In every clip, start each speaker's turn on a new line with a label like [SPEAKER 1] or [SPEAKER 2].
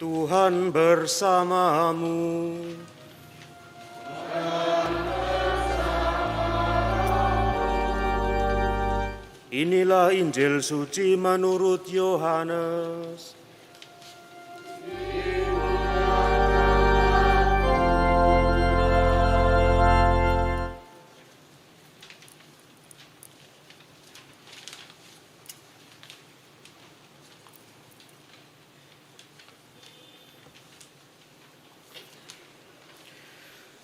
[SPEAKER 1] Tuhan bersamamu. Inilah Injil suci menurut Yohanes.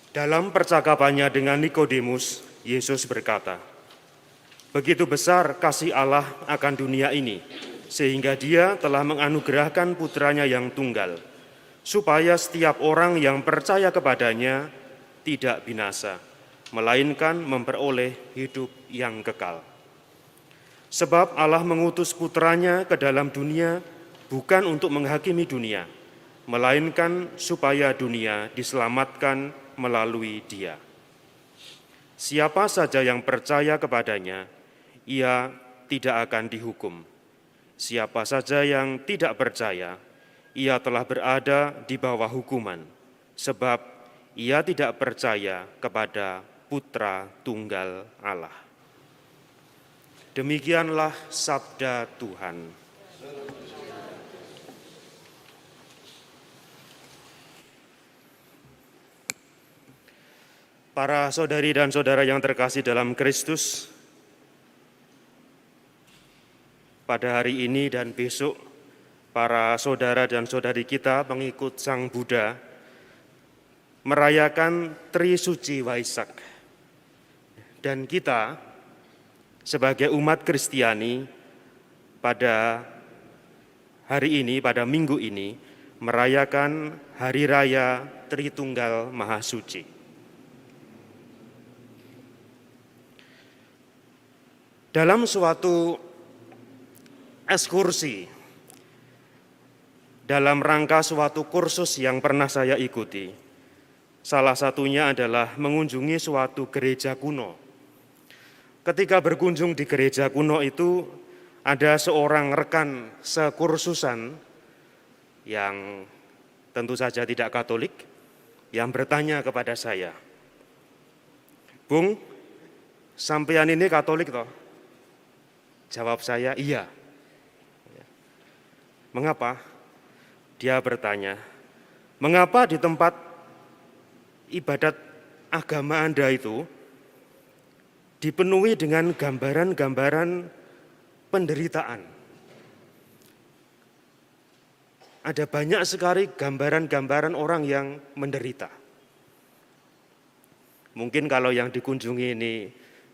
[SPEAKER 1] Dalam percakapannya dengan Nikodemus, Yesus berkata, "Begitu besar kasih Allah akan dunia ini, sehingga Dia telah menganugerahkan putranya yang tunggal, supaya setiap orang yang percaya kepadanya tidak binasa, melainkan memperoleh hidup yang kekal. Sebab Allah mengutus putranya ke dalam dunia bukan untuk menghakimi dunia, melainkan supaya dunia diselamatkan melalui Dia. Siapa saja yang percaya kepadanya, ia tidak akan dihukum. Siapa saja yang tidak percaya, ia telah berada di bawah hukuman, sebab ia tidak percaya kepada Putra Tunggal Allah." Demikianlah sabda Tuhan. Para saudari dan saudara yang terkasih dalam Kristus, pada hari ini dan besok, para saudara dan saudari kita pengikut Sang Buddha merayakan Trisuci Waisak. Dan kita sebagai umat Kristiani pada hari ini, pada minggu ini, merayakan Hari Raya Tritunggal Maha Suci. Dalam suatu ekskursi, dalam rangka suatu kursus yang pernah saya ikuti, salah satunya adalah mengunjungi suatu gereja kuno. Ketika berkunjung di gereja kuno itu, ada seorang rekan sekursusan yang tentu saja tidak Katolik, yang bertanya kepada saya, "Bung, sampean ini Katolik toh?" Jawab saya, "Iya." "Mengapa?" Dia bertanya, "Mengapa di tempat ibadat agama Anda itu dipenuhi dengan gambaran-gambaran penderitaan? Ada banyak sekali gambaran-gambaran orang yang menderita." Mungkin kalau yang dikunjungi ini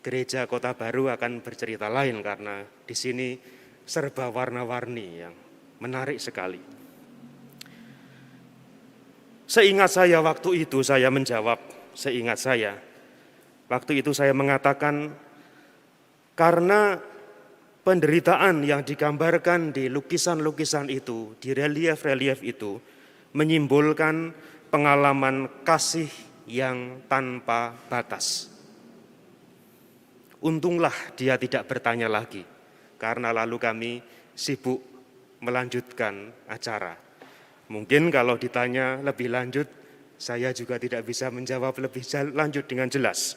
[SPEAKER 1] Gereja Kota Baru akan bercerita lain, karena di sini serba warna-warni yang menarik sekali. Seingat saya waktu itu saya menjawab, waktu itu saya mengatakan, karena penderitaan yang digambarkan di lukisan-lukisan itu, di relief-relief itu, menyimbolkan pengalaman kasih yang tanpa batas. Untunglah dia tidak bertanya lagi, karena lalu kami sibuk melanjutkan acara. Mungkin kalau ditanya lebih lanjut, saya juga tidak bisa menjawab lebih lanjut dengan jelas.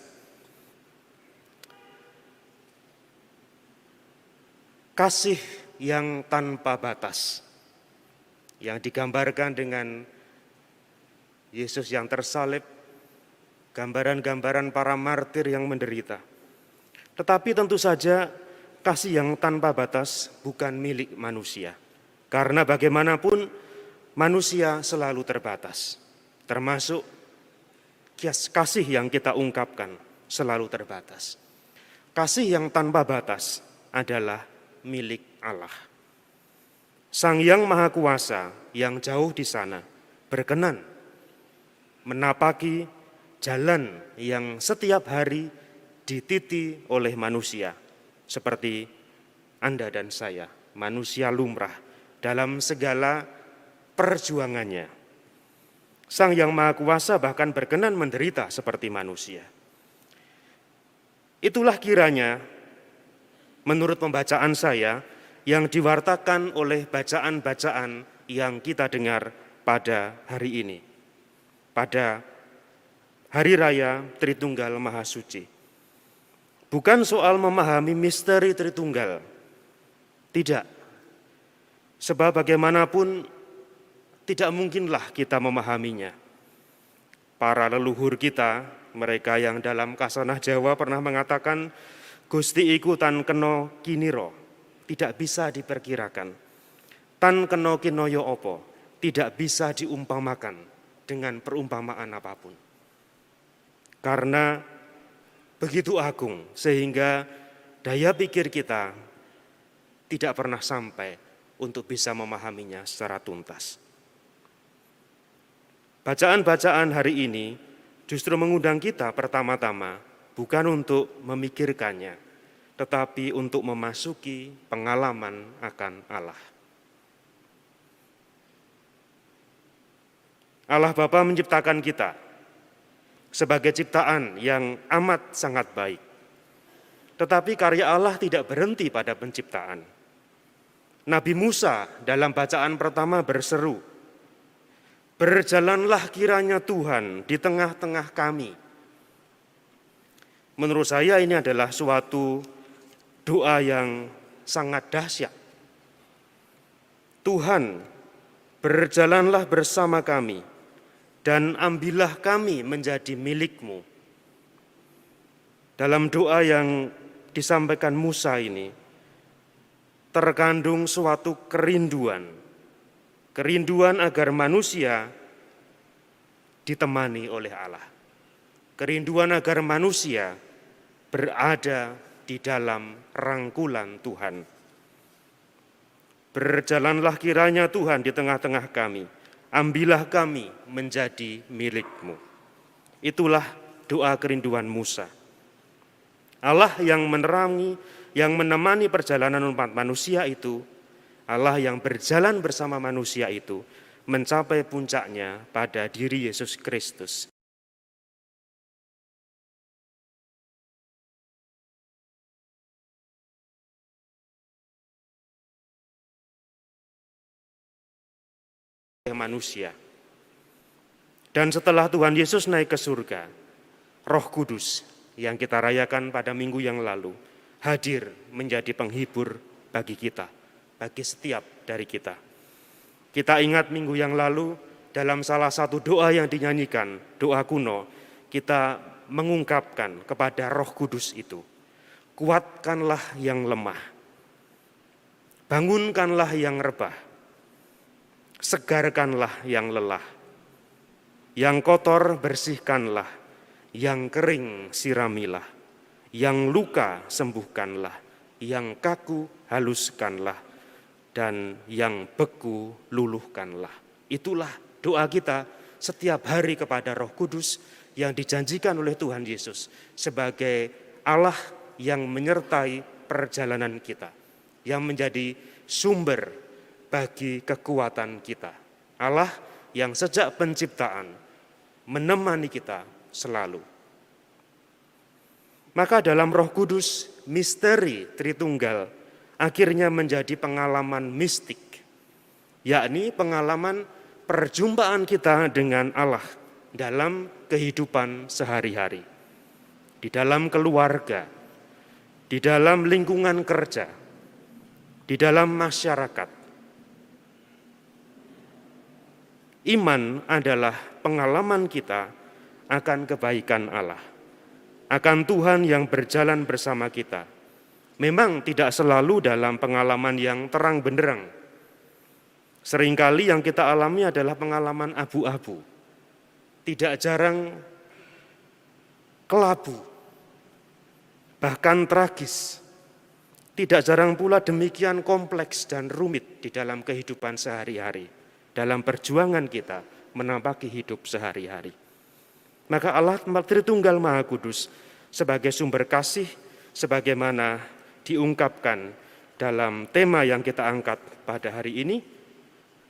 [SPEAKER 1] Kasih yang tanpa batas, yang digambarkan dengan Yesus yang tersalib, gambaran-gambaran para martir yang menderita. Tetapi tentu saja kasih yang tanpa batas bukan milik manusia. Karena bagaimanapun manusia selalu terbatas. Termasuk kasih yang kita ungkapkan selalu terbatas. Kasih yang tanpa batas adalah milik Allah. Sang Yang Maha Kuasa yang jauh di sana berkenan menapaki jalan yang setiap hari dititi oleh manusia, seperti Anda dan saya, manusia lumrah dalam segala perjuangannya. Sang Yang Maha Kuasa bahkan berkenan menderita seperti manusia. Itulah kiranya, menurut pembacaan saya, yang diwartakan oleh bacaan-bacaan yang kita dengar pada hari ini, pada Hari Raya Tritunggal Maha Suci. Bukan soal memahami misteri Tritunggal, tidak. Sebab bagaimanapun tidak mungkinlah kita memahaminya. Para leluhur kita, mereka yang dalam kasanah Jawa pernah mengatakan, Gusti iku tan kena kiniro, tidak bisa diperkirakan. Tan kena kinoyo opo, tidak bisa diumpamakan dengan perumpamaan apapun. Karena begitu agung, sehingga daya pikir kita tidak pernah sampai untuk bisa memahaminya secara tuntas. Bacaan-bacaan hari ini justru mengundang kita pertama-tama bukan untuk memikirkannya, tetapi untuk memasuki pengalaman akan Allah. Allah Bapa menciptakan kita sebagai ciptaan yang amat sangat baik. Tetapi karya Allah tidak berhenti pada penciptaan. Nabi Musa dalam bacaan pertama berseru, "Berjalanlah kiranya Tuhan di tengah-tengah kami." Menurut saya ini adalah suatu doa yang sangat dahsyat. Tuhan, berjalanlah bersama kami dan ambillah kami menjadi milik-Mu. Dalam doa yang disampaikan Musa ini terkandung suatu kerinduan agar manusia ditemani oleh Allah. Kerinduan agar manusia berada di dalam rangkulan Tuhan. Berjalanlah kiranya Tuhan di tengah-tengah kami, ambillah kami menjadi milik-Mu. Itulah doa kerinduan Musa. Allah yang menerangi, yang menemani perjalanan umat manusia itu, Allah yang berjalan bersama manusia itu, mencapai puncaknya pada diri Yesus Kristus. Manusia. Dan setelah Tuhan Yesus naik ke surga, Roh Kudus yang kita rayakan pada minggu yang lalu hadir menjadi penghibur bagi kita, bagi setiap dari kita. Kita ingat minggu yang lalu dalam salah satu doa yang dinyanyikan, doa kuno, kita mengungkapkan kepada Roh Kudus itu, kuatkanlah yang lemah, bangunkanlah yang rebah, segarkanlah yang lelah, yang kotor bersihkanlah, yang kering siramilah, yang luka sembuhkanlah, yang kaku haluskanlah, dan yang beku luluhkanlah. Itulah doa kita setiap hari kepada Roh Kudus yang dijanjikan oleh Tuhan Yesus sebagai Allah yang menyertai perjalanan kita, yang menjadi sumber bagi kekuatan kita. Allah yang sejak penciptaan menemani kita selalu. Maka dalam Roh Kudus, misteri Tritunggal akhirnya menjadi pengalaman mistik, yakni pengalaman perjumpaan kita dengan Allah dalam kehidupan sehari-hari, di dalam keluarga, di dalam lingkungan kerja, di dalam masyarakat. Iman adalah pengalaman kita akan kebaikan Allah, akan Tuhan yang berjalan bersama kita. Memang tidak selalu dalam pengalaman yang terang benderang. Seringkali yang kita alami adalah pengalaman abu-abu. Tidak jarang kelabu, bahkan tragis. Tidak jarang pula demikian kompleks dan rumit di dalam kehidupan sehari-hari, dalam perjuangan kita menampaki hidup sehari-hari. Maka Allah Tritunggal Maha Kudus sebagai sumber kasih, sebagaimana diungkapkan dalam tema yang kita angkat pada hari ini,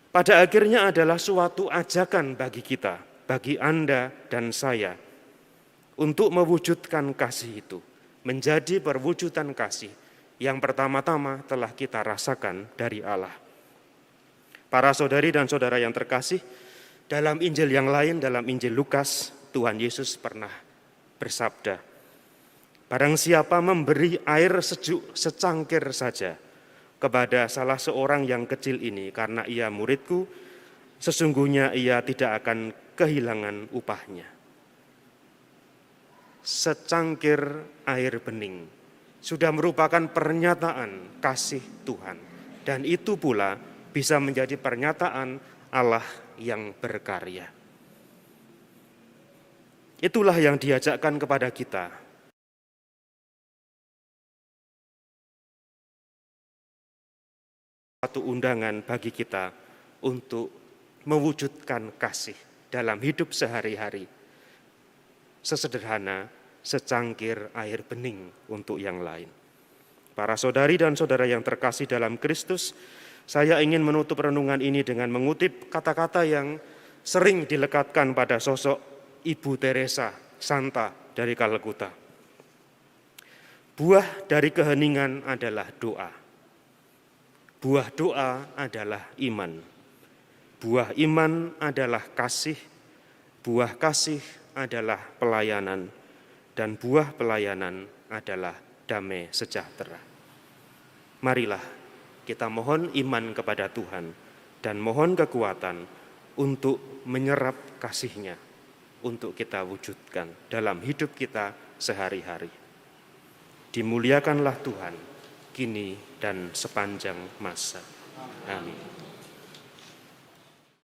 [SPEAKER 1] pada akhirnya adalah suatu ajakan bagi kita, bagi Anda dan saya, untuk mewujudkan kasih itu, menjadi perwujudan kasih yang pertama-tama telah kita rasakan dari Allah. Para saudari dan saudara yang terkasih, dalam Injil yang lain, dalam Injil Lukas, Tuhan Yesus pernah bersabda, "Barang siapa memberi air sejuk secangkir saja kepada salah seorang yang kecil ini karena ia muridku, sesungguhnya ia tidak akan kehilangan upahnya." Secangkir air bening sudah merupakan pernyataan kasih Tuhan, dan itu pula bisa menjadi pernyataan Allah yang berkarya. Itulah yang diajakkan kepada kita. Satu undangan bagi kita untuk mewujudkan kasih dalam hidup sehari-hari. Sesederhana secangkir air bening untuk yang lain. Para saudari dan saudara yang terkasih dalam Kristus, saya ingin menutup renungan ini dengan mengutip kata-kata yang sering dilekatkan pada sosok Ibu Teresa Santa dari Kalkuta. Buah dari keheningan adalah doa. Buah doa adalah iman. Buah iman adalah kasih. Buah kasih adalah pelayanan. Dan buah pelayanan adalah damai sejahtera. Marilah kita mohon iman kepada Tuhan dan mohon kekuatan untuk menyerap kasih-Nya untuk kita wujudkan dalam hidup kita sehari-hari. Dimuliakanlah Tuhan kini dan sepanjang masa. Amin.